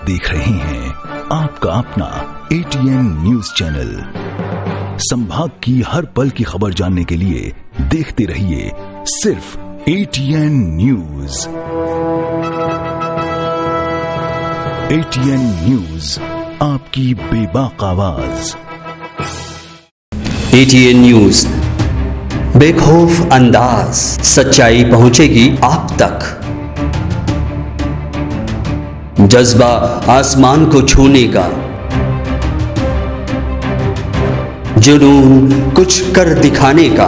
देख रहे हैं आपका अपना ATN न्यूज चैनल। संभाग की हर पल की खबर जानने के लिए देखते रहिए सिर्फ ATN न्यूज। ATN न्यूज, आपकी बेबाक आवाज। ATN न्यूज, बेखौफ अंदाज, सच्चाई पहुंचेगी आप तक। जज्बा आसमान को छूने का, जुनून कुछ कर दिखाने का,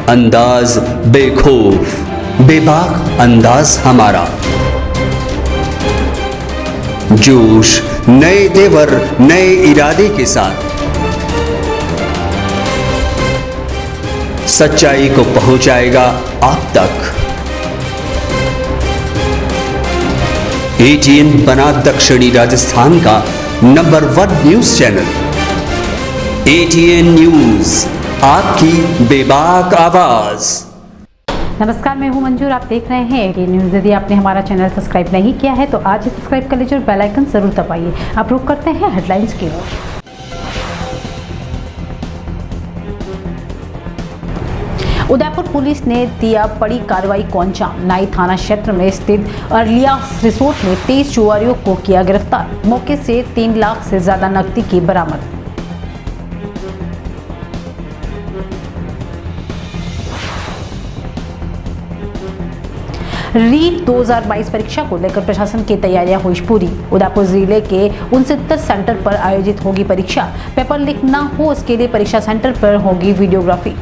अंदाज बेखौफ बेबाक अंदाज हमारा। जोश नए तेवर नए इरादे के साथ सच्चाई को पहुंचाएगा आप तक। ATN बना दक्षिणी राजस्थान का number 1 news channel. ATN news, आपकी बेबाक आवाज। नमस्कार, मैं हूं मंजूर, आप देख रहे हैं ATN न्यूज। यदि आपने हमारा चैनल सब्सक्राइब नहीं किया है तो आज ही सब्सक्राइब कर लीजिए और बेल आइकन जरूर दबाइए। आप रुक करते हैं हेडलाइंस की ओर। उदयपुर पुलिस ने दिया बड़ी कार्रवाई को अंजाम। नाई थाना क्षेत्र में स्थित अर्लियास रिसोर्ट में 23 जुआरियों को किया गिरफ्तार। मौके से 3 लाख से ज्यादा नकदी की बरामद। रीट 2022 परीक्षा को लेकर प्रशासन की तैयारियां हुई पूरी। उदयपुर जिले के 69 सेंटर पर आयोजित होगी परीक्षा। पेपर लीक न हो इसके लिए परीक्षा सेंटर पर होगी वीडियोग्राफी।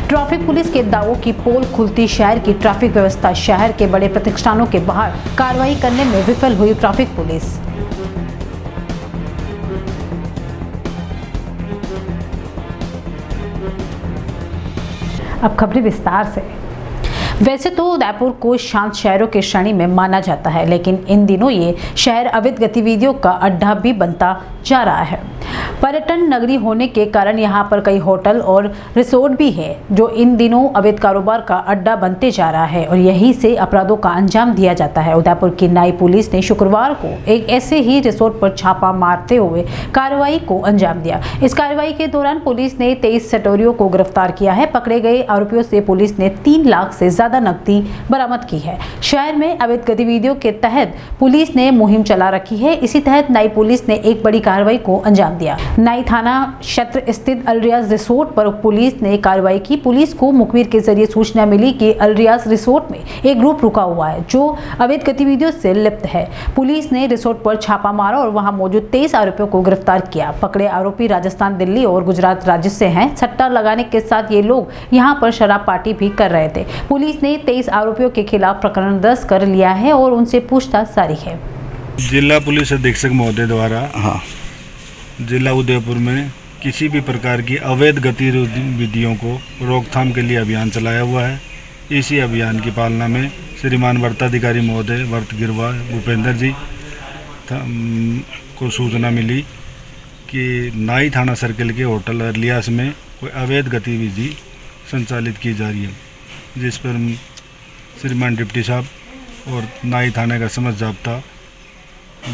ट्रैफिक पुलिस के दावों की पोल खुलती शहर की ट्रैफिक व्यवस्था। शहर के बड़े प्रतिष्ठानों के बाहर कार्रवाई करने में विफल हुई ट्रैफिक पुलिस। अब खबरें विस्तार से। वैसे तो उदयपुर को शांत शहरों के श्रेणी में माना जाता है, लेकिन इन दिनों ये शहर अवैध गतिविधियों का अड्डा भी बनता जा रहा है। पर्यटन नगरी होने के कारण यहाँ पर कई होटल और रिसोर्ट भी है जो इन दिनों अवैध कारोबार का अड्डा बनते जा रहा है और यहीं से अपराधों का अंजाम दिया जाता है। उदयपुर की नाई पुलिस ने शुक्रवार को एक ऐसे ही रिसोर्ट पर छापा मारते हुए कार्रवाई को अंजाम दिया। इस कार्रवाई के दौरान पुलिस ने 23 सटोरियों को गिरफ्तार किया है। पकड़े गए आरोपियों से पुलिस ने 3 लाख से ज्यादा नकदी बरामद की है। शहर में अवैध गतिविधियों के तहत पुलिस ने मुहिम चला रखी है। इसी तहत नाई पुलिस ने एक बड़ी कार्रवाई को अंजाम दिया। नाई थाना क्षेत्र स्थित अलरियाज रिसोर्ट पर पुलिस ने कार्रवाई की। पुलिस को मुखबिर के जरिए सूचना मिली कि अलरियाज रिसोर्ट में एक ग्रुप रुका हुआ है जो अवैध गतिविधियों से लिप्त है। पुलिस ने रिसोर्ट पर छापा मारा और वहां मौजूद 23 आरोपियों को गिरफ्तार किया। पकड़े आरोपी राजस्थान, दिल्ली और गुजरात राज्य से हैं। सट्टा लगाने के साथ ये लोग यहाँ पर शराब पार्टी भी कर रहे थे। पुलिस ने 23 आरोपियों के खिलाफ प्रकरण दर्ज कर लिया है और उनसे पूछताछ जारी है। जिला पुलिस अधीक्षक महोदय द्वारा जिला उदयपुर में किसी भी प्रकार की अवैध गतिविधियों को रोकथाम के लिए अभियान चलाया हुआ है। इसी अभियान की पालना में श्रीमान वर्ताधिकारी महोदय वर्त गिरवा भूपेंद्र जी को सूचना मिली कि नाई थाना सर्किल के होटल अर्लियास में कोई अवैध गतिविधि संचालित की जा रही है, जिस पर श्रीमान डिप्टी साहब और नाई थाने का समझ जाब्ता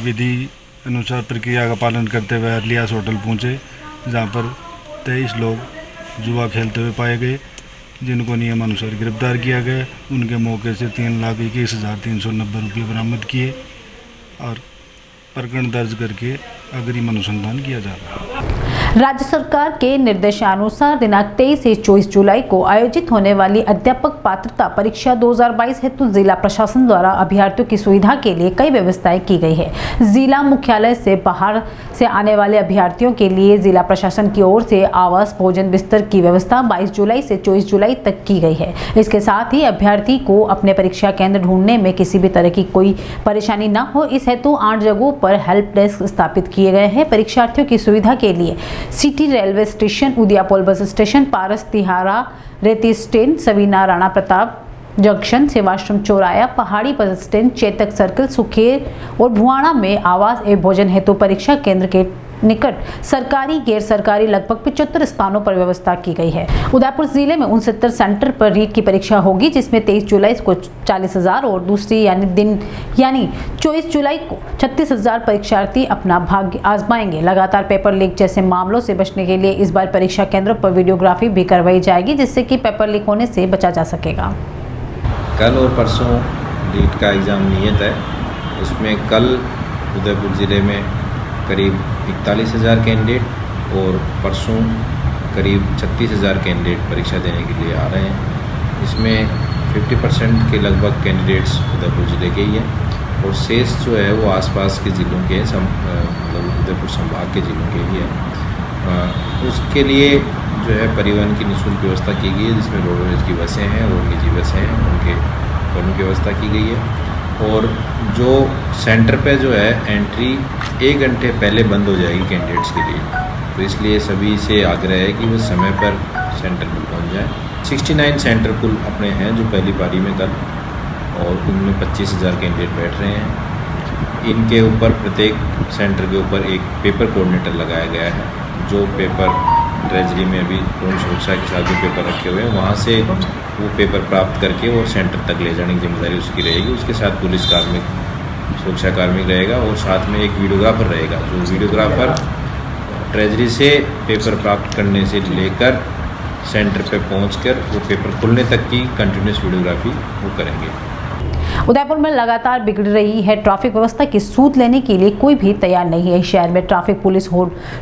विधि अनुसार प्रक्रिया का पालन करते हुए अर्लियास होटल पहुंचे, जहां पर 23 लोग जुआ खेलते हुए पाए गए, जिनको नियमानुसार गिरफ्तार किया गया। उनके मौके से 3,21,390 रुपये बरामद किए और प्रकरण दर्ज करके अग्रिम अनुसंधान किया जा रहा है। राज्य सरकार के निर्देशानुसार दिनांक 23 से 24 जुलाई को आयोजित होने वाली अध्यापक पात्रता परीक्षा 2022 हेतु जिला प्रशासन द्वारा अभ्यर्थियों की सुविधा के लिए कई व्यवस्थाएं की गई है। जिला मुख्यालय से बाहर से आने वाले अभ्यर्थियों के लिए जिला प्रशासन की ओर से आवास, भोजन, बिस्तर की व्यवस्था 22 जुलाई से 24 जुलाई तक की गई है। इसके साथ ही अभ्यर्थी को अपने परीक्षा केंद्र ढूंढने में किसी भी तरह की कोई परेशानी न हो, इस हेतु 8 जगहों पर हेल्प डेस्क स्थापित किए गए हैं। परीक्षार्थियों की सुविधा के लिए city railway station, Udaipur bus station, पारस तिहारा रेती स्टैंड, सवीना राणा प्रताप जंक्शन, सेवाश्रम चौराया, पहाड़ी bus stand, Chetak circle, Sukher और भुआणा में आवास एवं भोजन हेतु परीक्षा केंद्र के निकट सरकारी गैर सरकारी लगभग 75 स्थानों पर व्यवस्था की गई है। उदयपुर जिले में 69 सेंटर पर रीट की परीक्षा होगी, जिसमें 23 जुलाई को 40,000 और दूसरी यानी 24 जुलाई को 36,000 परीक्षार्थी अपना भाग्य आजमाएंगे। लगातार पेपर लीक जैसे मामलों से बचने के लिए इस बार परीक्षा केंद्रों पर वीडियोग्राफी भी करवाई जाएगी, जिससे कि पेपर लीक होने से बचा जा सकेगा। कल और परसों रीट का एग्ज़ाम नियत है। उसमें कल उदयपुर ज़िले में करीब 41,000 कैंडिडेट और परसों करीब 36,000 कैंडिडेट परीक्षा देने के लिए आ रहे हैं। इसमें 50% के लगभग कैंडिडेट्स उदयपुर ज़िले के ही हैं और शेष जो है वो आसपास के ज़िलों के मतलब उदयपुर संभाग के ज़िलों के ही है। उसके लिए जो है परिवहन की निःशुल्क व्यवस्था की गई है, जिसमें रोडवेज की बसें हैं और निजी बसें हैं, उनकी व्यवस्था की गई है। और जो सेंटर पे जो है एंट्री 1 घंटे पहले बंद हो जाएगी कैंडिडेट्स के लिए, तो इसलिए सभी से आग्रह है कि वो समय पर सेंटर पर पहुंच जाए। 69 सेंटर कुल अपने हैं जो पहली पारी में कल, और उनमें 25,000 कैंडिडेट बैठ रहे हैं। इनके ऊपर प्रत्येक सेंटर के ऊपर एक पेपर कोऑर्डिनेटर लगाया गया है, जो पेपर ट्रेजरी में अभी पूर्ण सुरक्षा के साथ जो पेपर रखे हुए हैं वहाँ से वो पेपर प्राप्त करके और सेंटर तक ले जाने की जिम्मेदारी उसकी रहेगी। उसके साथ पुलिस कार्मिक, सुरक्षा कार्मिक रहेगा और साथ में एक वीडियोग्राफर रहेगा, जो वीडियोग्राफर ट्रेजरी से पेपर प्राप्त करने से लेकर सेंटर पे पहुंचकर वो पेपर खुलने तक की कंटिन्यूस वीडियोग्राफी वो करेंगे। उदयपुर में लगातार बिगड़ रही है ट्रैफिक व्यवस्था की सूद लेने के लिए कोई भी तैयार नहीं है। शहर में ट्रैफिक पुलिस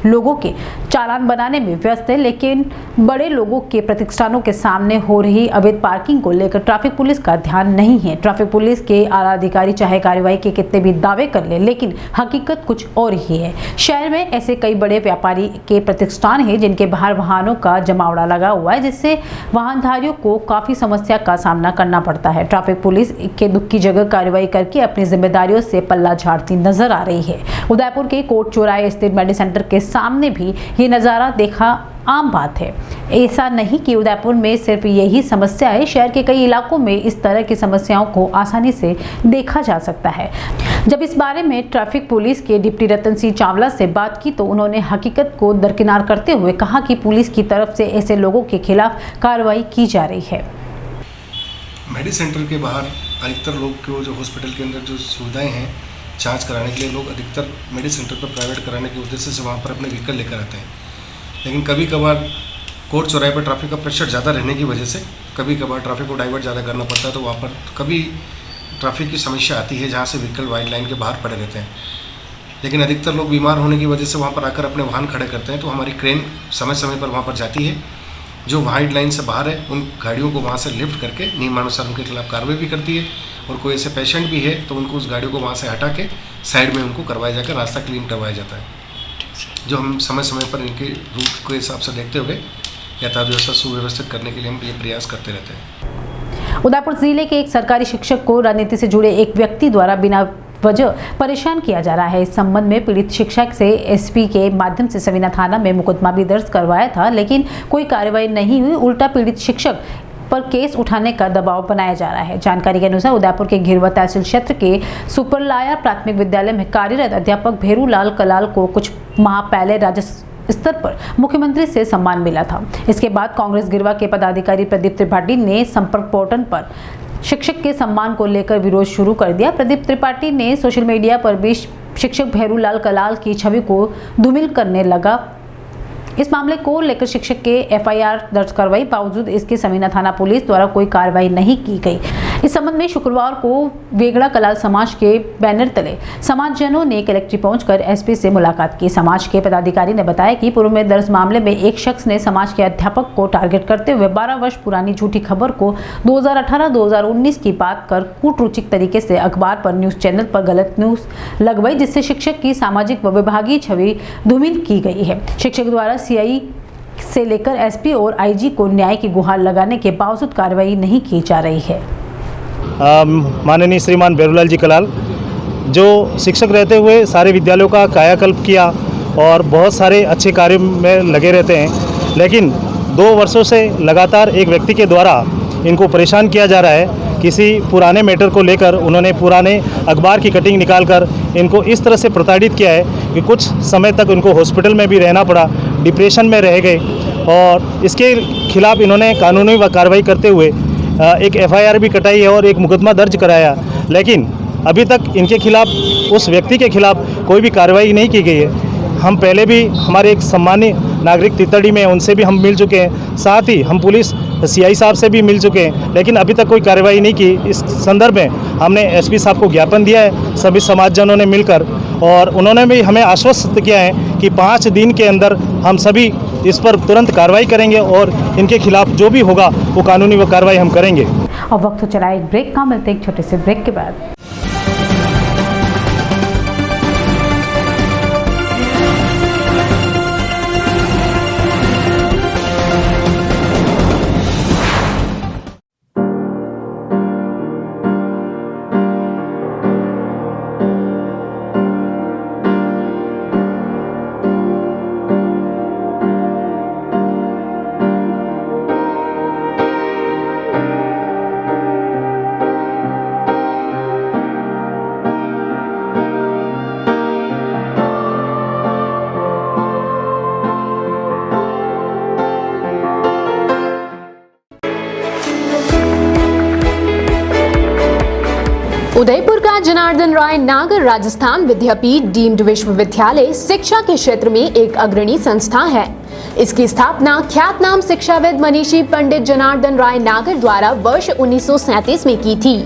लोगों के चालान बनाने में व्यस्त है, लेकिन बड़े लोगों के प्रतिष्ठानों के सामने हो रही अवैध पार्किंग को लेकर ट्रैफिक पुलिस का ध्यान नहीं है। ट्रैफिक पुलिस के आला अधिकारी चाहे कार्रवाई के कितने भी दावे कर ले, लेकिन हकीकत कुछ और ही है। शहर में ऐसे कई बड़े व्यापारी के प्रतिष्ठान हैं जिनके बाहर वाहनों का जमावड़ा लगा हुआ है, जिससे वाहनधारियों को काफी समस्या का सामना करना पड़ता है। ट्रैफिक पुलिस के दुख की जगह कार्रवाई करके अपनी जिम्मेदारियों से पल्ला झाड़ती नजर आ रही है। उदयपुर के कोर्ट चौराहे स्थित मेडी सेंटर के सामने भी ये नजारा देखा आम बात है। ऐसा नहीं कि उदयपुर में सिर्फ यही समस्या है, शहर के कई इलाकों में इस तरह की समस्याओं को आसानी से देखा जा सकता है। जब इस बारे में ट्रैफिक पुलिस के डिप्टी रतन सिंह चावला से बात की तो उन्होंने हकीकत को दरकिनार करते हुए कहा कि पुलिस की तरफ से ऐसे लोगों के खिलाफ कार्रवाई की जा रही है। मेडी सेंटर के बाहर अधिकतर लोग को जो हॉस्पिटल के अंदर जो सुविधाएं हैं जांच कराने के लिए लोग अधिकतर मेडी सेंटर पर प्राइवेट कराने के उद्देश्य से वहां पर अपने व्हीकल लेकर आते हैं। लेकिन कभी कभार कोर्ट चौराहे पर ट्रैफिक का प्रेशर ज़्यादा रहने की वजह से कभी कभार ट्रैफिक को डाइवर्ट ज़्यादा करना पड़ता है, तो वहाँ पर कभी ट्रैफिक की समस्या आती है जहाँ से व्हीकल वाइड लाइन के बाहर पड़े रहते हैं। लेकिन अधिकतर लोग बीमार होने की वजह से वहाँ पर आकर अपने वाहन खड़े करते हैं, तो हमारी क्रेन समय समय पर वहाँ पर जाती है, जो वाइड लाइन से बाहर है उन गाड़ियों को वहाँ से लिफ्ट करके नियमानुसार उनके खिलाफ कार्रवाई भी करती है। और कोई ऐसे पेशेंट भी है तो उनको उस गाड़ियों को वहाँ से हटा के साइड में उनको करवाया जाकर रास्ता क्लीन करवाया जाता है, जो हम समय समय पर इनके रूट के हिसाब से देखते हुए यातायात व्यवस्था सुव्यवस्थित करने के लिए हम ये प्रयास करते रहते हैं। उदयपुर जिले के एक सरकारी शिक्षक को राजनीति से जुड़े एक व्यक्ति द्वारा बिना वजह परेशान किया जा रहा है। इस संबंध में पीड़ित शिक्षक से एसपी के माध्यम से सवीना थाना में मुकदमा भी दर्ज करवाया था, लेकिन कोई कार्रवाई नहीं हुई। उल्टा पीड़ित शिक्षक पर केस उठाने का दबाव बनाया जा रहा है। जानकारी के अनुसार उदयपुर के घिरवा तहसील क्षेत्र के सुपरलाया प्राथमिक विद्यालय में कार्यरत अध्यापक भेरूलाल कलाल को कुछ माह पहले राज्य स्तर पर मुख्यमंत्री से सम्मान मिला था। इसके बाद कांग्रेस गिरवा के पदाधिकारी प्रदीप त्रिपाठी ने संपर्क पोर्टल पर शिक्षक के सम्मान को लेकर विरोध शुरू कर दिया। प्रदीप त्रिपाठी ने सोशल मीडिया पर भी शिक्षक भेरूलाल कलाल की छवि को धूमिल करने लगा। इस मामले को लेकर शिक्षक के एफआईआर दर्ज करवाई, बावजूद इसके सवीना थाना पुलिस द्वारा कोई कार्रवाई नहीं की गई। इस संबंध में शुक्रवार को वेगड़ा कलाल समाज के बैनर तले समाजजनों ने कलेक्ट्रेट पहुंचकर एसपी से मुलाकात की। समाज के पदाधिकारी ने बताया कि पूर्व में दर्ज मामले में एक शख्स ने समाज के अध्यापक को टारगेट करते हुए 12 वर्ष पुरानी झूठी खबर को 2018-2019 की बात कर कूटरुचिक तरीके से अखबार पर, न्यूज चैनल पर गलत न्यूज लगवाई, जिससे शिक्षक की सामाजिक व विभागीय छवि धूमिल की गई है। शिक्षक द्वारा सीआई से लेकर एसपी और आईजी को न्याय की गुहार लगाने के बावजूद कार्रवाई नहीं की जा रही है। माननीय श्रीमान भेरूलाल जी कलाल जो शिक्षक रहते हुए सारे विद्यालयों का कायाकल्प किया और बहुत सारे अच्छे कार्यों में लगे रहते हैं, लेकिन 2 वर्षों से लगातार एक व्यक्ति के द्वारा इनको परेशान किया जा रहा है, किसी पुराने मैटर को लेकर उन्होंने पुराने अखबार की कटिंग निकालकर इनको इस तरह से प्रताड़ित किया है कि कुछ समय तक उनको हॉस्पिटल में भी रहना पड़ा, डिप्रेशन में रह गए और इसके खिलाफ इन्होंने कानूनी कार्रवाई करते हुए एक FIR भी कटाई है और एक मुकदमा दर्ज कराया। लेकिन अभी तक इनके खिलाफ, उस व्यक्ति के खिलाफ कोई भी कार्रवाई नहीं की गई है। हम पहले भी हमारे एक सम्मानीय नागरिक तितड़ी में उनसे भी हम मिल चुके हैं, साथ ही हम पुलिस CI साहब से भी मिल चुके हैं, लेकिन अभी तक कोई कार्रवाई नहीं की। इस संदर्भ में हमने SP साहब को ज्ञापन दिया है सभी समाजजनों ने मिलकर, और उन्होंने भी हमें आश्वस्त किया है कि 5 दिन के अंदर हम सभी इस पर तुरंत कार्रवाई करेंगे और इनके खिलाफ जो भी होगा वो कानूनी कार्रवाई हम करेंगे। और वक्त तो चला एक ब्रेक का, मिलते एक छोटे से ब्रेक के बाद। उदयपुर का जनार्दन राय नागर राजस्थान विद्यापीठ डीम्ड विश्वविद्यालय शिक्षा के क्षेत्र में एक अग्रणी संस्था है। इसकी स्थापना ख्यातनाम शिक्षाविद मनीषी पंडित जनार्दन राय नागर द्वारा वर्ष 1937 में की थी।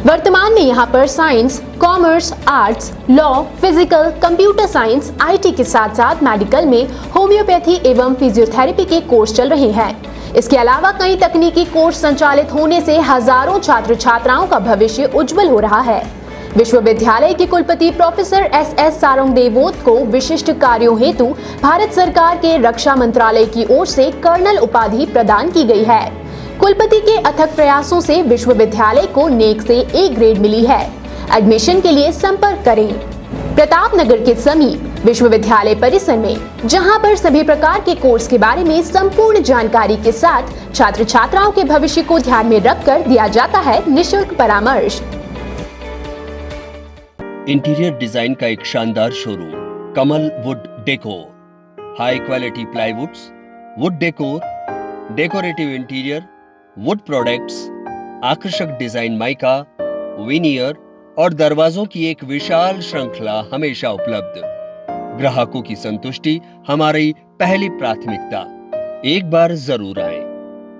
वर्तमान में यहाँ पर science, commerce, arts, law, physical, computer science, IT के साथ साथ मेडिकल में होम्योपैथी एवं फिजियोथेरेपी के कोर्स चल रहे हैं। इसके अलावा कई तकनीकी कोर्स संचालित होने से हजारों छात्र छात्राओं का भविष्य उज्जवल हो रहा है। विश्वविद्यालय के कुलपति प्रोफेसर SS सारंगदेवोत को विशिष्ट कार्यों हेतु भारत सरकार के रक्षा मंत्रालय की ओर से कर्नल उपाधि प्रदान की गई है। कुलपति के अथक प्रयासों से विश्वविद्यालय को नेक से A ग्रेड मिली है। एडमिशन के लिए संपर्क करें प्रतापनगर के समीप विश्वविद्यालय परिसर में, जहां पर सभी प्रकार के कोर्स के बारे में संपूर्ण जानकारी के साथ छात्र छात्राओं के भविष्य को ध्यान में रखकर दिया जाता है निःशुल्क परामर्श। इंटीरियर डिजाइन का एक शानदार showroom Kamal wood decor, high quality प्लाईवुड्स, would decor, decorative interior, would products, आकर्षक डिजाइन माइका, विनियर और दरवाजों की एक विशाल श्रृंखला हमेशा उपलब्ध। ग्राहकों की संतुष्टि हमारी पहली प्राथमिकता। एक बार जरूर आए।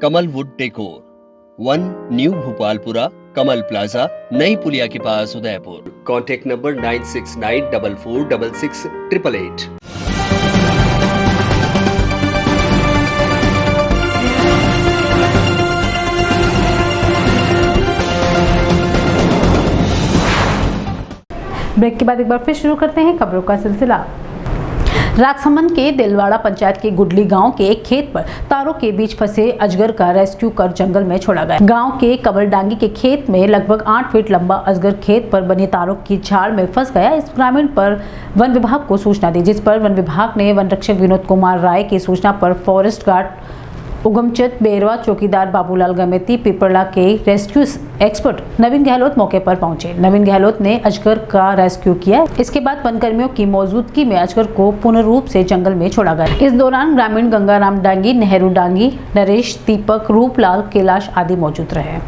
Kamal wood decor, 1 new Bhopalpura, Kamal plaza, नई पुलिया के पास, उदयपुर। Contact number 9694466888। ब्रेक के बाद एक बार फिर शुरू करते हैं खबरों का सिलसिला। राजसमंद के दिलवाड़ा पंचायत के गुडली गांव के एक खेत पर तारों के बीच फंसे अजगर का रेस्क्यू कर जंगल में छोड़ा गया। गांव के कबरडांगी के खेत में लगभग 8 फीट लंबा अजगर खेत पर बनी तारों की झाड़ में फंस गया। इस ग्रामीण पर वन विभाग को सूचना दी, जिस पर वन विभाग ने वन रक्षक विनोद कुमार राय की सूचना पर फॉरेस्ट गार्ड उगमचंद बेरवा, चौकीदार बाबूलाल गमेती, पिपरला के रेस्क्यू एक्सपर्ट नवीन गहलोत मौके पर पहुंचे। नवीन गहलोत ने अजगर का रेस्क्यू किया। इसके बाद वनकर्मियों की मौजूदगी में अजगर को पूर्ण रूप से जंगल में छोड़ा गया। इस दौरान ग्रामीण गंगाराम डांगी, नेहरू डांगी, नरेश, दीपक, रूपलाल, कैलाश आदि मौजूद रहे।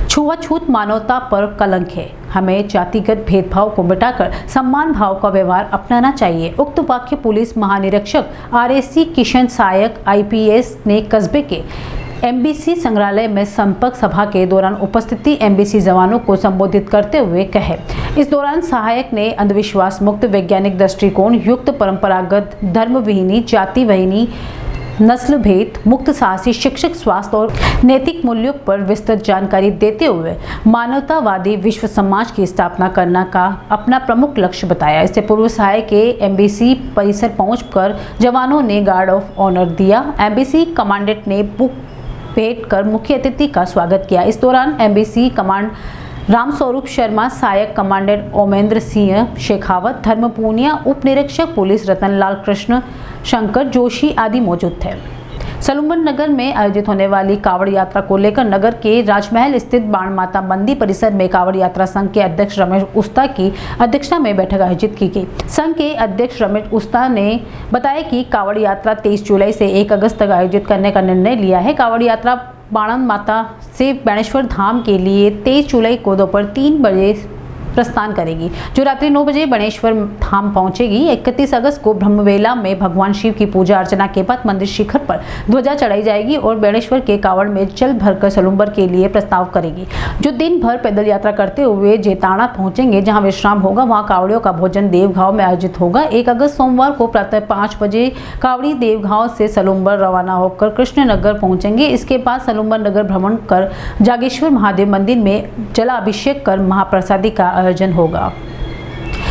छुआछूत मानवता पर कलंक है, हमें जातिगत भेदभाव को मिटाकर सम्मान भाव का व्यवहार अपनाना चाहिए। उक्त वाक्य पुलिस महानिरीक्षक RAC किशन सायक IPS ने कस्बे के MBC संग्रहालय में संपर्क सभा के दौरान उपस्थिति MBC जवानों को संबोधित करते हुए कहे। इस दौरान सहायक ने अंधविश्वास मुक्त, वैज्ञानिक दृष्टिकोण युक्त, परंपरागत, धर्म विहीनी, जाति विहीनी, नस्ल भेद मुक्त, साहसी, शिक्षक, स्वास्थ्य और नैतिक मूल्यों पर विस्तृत जानकारी देते हुए मानवतावादी विश्व समाज की स्थापना करना का अपना प्रमुख लक्ष्य बताया। इससे पूर्व सहायक के MBC परिसर पहुंचकर जवानों ने गार्ड ऑफ ऑनर दिया। MBC कमांडेंट ने बुक भेंट कर मुख्य अतिथि का स्वागत किया। इस दौरान MBC कमांड रामस्वरूप शर्मा, सहायक कमांडेंट ओमेंद्र सिंह शेखावत, धर्म पूनिया, उप निरीक्षक पुलिस रतनलाल कृष्ण, शंकर जोशी आदि मौजूद थे। सलूम्बर नगर में आयोजित होने वाली कावड़ यात्रा को लेकर नगर के राजमहल स्थित बाण माता मंदिर परिसर में कावड़ यात्रा संघ के अध्यक्ष रमेश उस्ता की अध्यक्षता में बैठक आयोजित की गई। संघ के अध्यक्ष रमेश उस्ता ने बताया कि कावड़ यात्रा 23 जुलाई से 1 अगस्त तक आयोजित करने का निर्णय लिया है। कावड़ यात्रा बाण माता से बेणेश्वर धाम के लिए 23 जुलाई को दोपहर 3 बजे प्रस्थान करेगी, जो रात्रि 9 बजे बेणेश्वर धाम पहुंचेगी। 31 अगस्त को ब्रह्मवेला में भगवान शिव की पूजा अर्चना के बाद मंदिर शिखर पर ध्वजा चढ़ाई जाएगी और बेणेश्वर के कावड़ में जल भरकर सलूम्बर के लिए प्रस्ताव करेगी, जो दिन भर पैदल यात्रा करते हुए जेताड़ा पहुंचेंगे, जहां विश्राम होगा। वहां कावड़ियों का भोजन देवगांव में आयोजित होगा। 1 अगस्त सोमवार को प्रातः 5 बजे कावड़ी देवगांव से सलूम्बर रवाना होकर कृष्णनगर पहुंचेंगे। इसके बाद सलूम्बर नगर भ्रमण कर जागेश्वर महादेव मंदिर में जलाभिषेक कर महाप्रसादी का आयोजन होगा।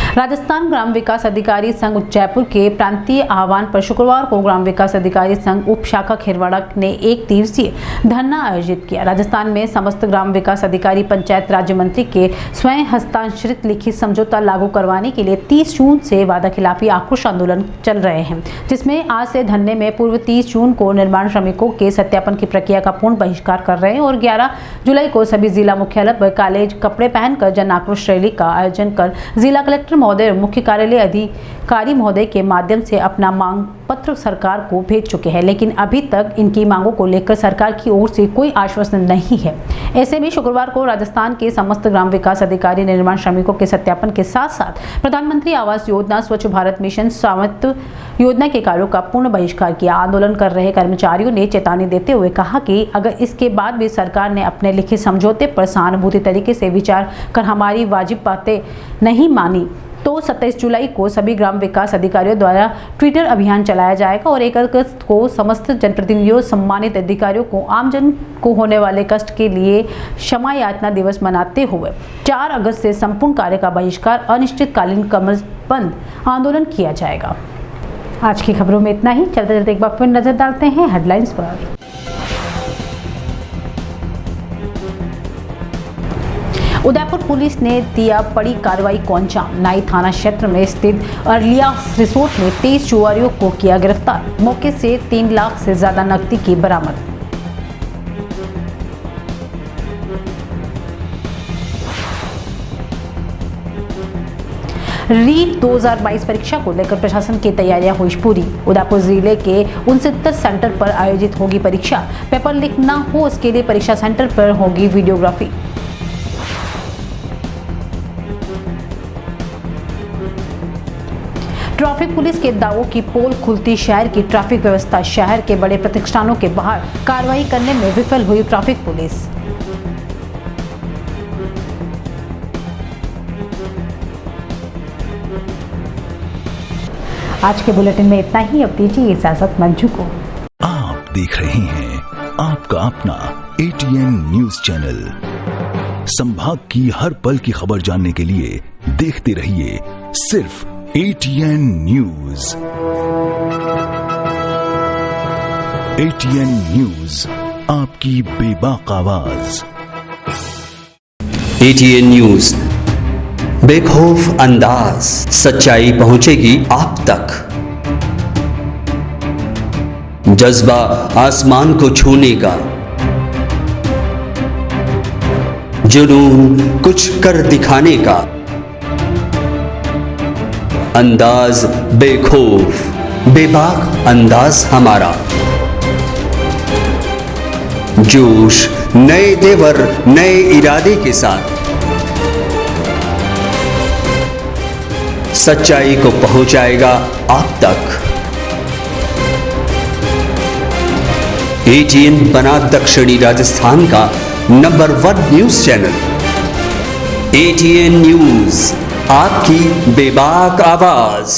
राजस्थान ग्राम विकास अधिकारी संघ जयपुर के प्रांतीय आह्वान पर शुक्रवार को ग्राम विकास अधिकारी संघ उप शाखा खेरवाड़ा ने 1 दिवसीय धरना आयोजित किया। राजस्थान में समस्त ग्राम विकास अधिकारी पंचायत राज्य मंत्री के स्वयं हस्ताक्षरित लिखित समझौता लागू करवाने के लिए 30 जून से वादा खिलाफी आक्रोश आंदोलन चल रहे हैं, जिसमें आज से धरने में पूर्व 30 जून को निर्माण श्रमिकों के सत्यापन की प्रक्रिया का पूर्ण बहिष्कार कर रहे हैं और 11 जुलाई को सभी जिला मुख्यालय पर काले कपड़े पहनकर जन आक्रोश रैली का आयोजन कर जिला कलेक्टर महोदय मुख्य कार्यालय अधिकारी महोदय के माध्यम से अपना मांग पत्र सरकार को भेज चुके हैं, लेकिन अभी तक इनकी मांगों को लेकर सरकार की ओर से कोई आश्वासन नहीं है। ऐसे में शुक्रवार को राजस्थान के समस्त ग्राम विकास अधिकारी निर्माण श्रमिकों के सत्यापन के साथ साथ प्रधानमंत्री आवास योजना, स्वच्छ भारत मिशन, स्वामित्व योजना के कार्यों का पूर्ण बहिष्कार किया। आंदोलन कर रहे कर्मचारियों ने चेतावनी देते हुए कहा कि अगर इसके बाद भी सरकार ने अपने लिखित समझौते पर सहानुभूति तरीके से विचार कर हमारी वाजिब बातें नहीं मानी तो 27 जुलाई को सभी ग्राम विकास अधिकारियों द्वारा ट्विटर अभियान चलाया जाएगा और 1 अगस्त को समस्त जनप्रतिनिधियों, सम्मानित अधिकारियों को आमजन को होने वाले कष्ट के लिए क्षमा याचना दिवस मनाते हुए 4 अगस्त से संपूर्ण कार्य का बहिष्कार, अनिश्चितकालीन कमर बंद आंदोलन किया जाएगा। आज की खबरों में इतना ही। चलते चलते एक बार फिर नजर डालते हैं हेडलाइंस पर। उदयपुर पुलिस ने दिया बड़ी कार्रवाई को अंजाम। नाई थाना क्षेत्र में स्थित अर्लिया रिसोर्ट में 23 जुआरियों को किया गिरफ्तार। मौके से 3 लाख से ज्यादा नकदी की बरामद। रीट 2022 परीक्षा को लेकर प्रशासन की तैयारियां हुई पूरी। उदयपुर जिले के 69 सेंटर पर आयोजित होगी परीक्षा। पेपर लीक न हो, इसके लिए परीक्षा सेंटर पर होगी वीडियोग्राफी। ट्रैफिक पुलिस के दावों की पोल खुलती शहर की ट्रैफिक व्यवस्था। शहर के बड़े प्रतिष्ठानों के बाहर कार्रवाई करने में विफल हुई ट्रैफिक पुलिस। आज के बुलेटिन में इतना ही। अब दीजिए इजाजत मंजू को। आप देख रहे हैं आपका अपना ATN न्यूज चैनल। संभाग की हर पल की खबर जानने के लिए देखते रहिए सिर्फ ATN न्यूज। ATN न्यूज, आपकी बेबाक आवाज। ATN न्यूज, बेखौफ अंदाज, सच्चाई पहुंचेगी आप तक। जज्बा आसमान को छूने का, जुनून कुछ कर दिखाने का, अंदाज बेखौफ, बेबाक अंदाज हमारा। जोश, नए तेवर, नए इरादे के साथ सच्चाई को पहुंचाएगा आप तक। ATN बना दक्षिणी राजस्थान का number 1 news channel. ATN news, आपकी बेबाक आवाज।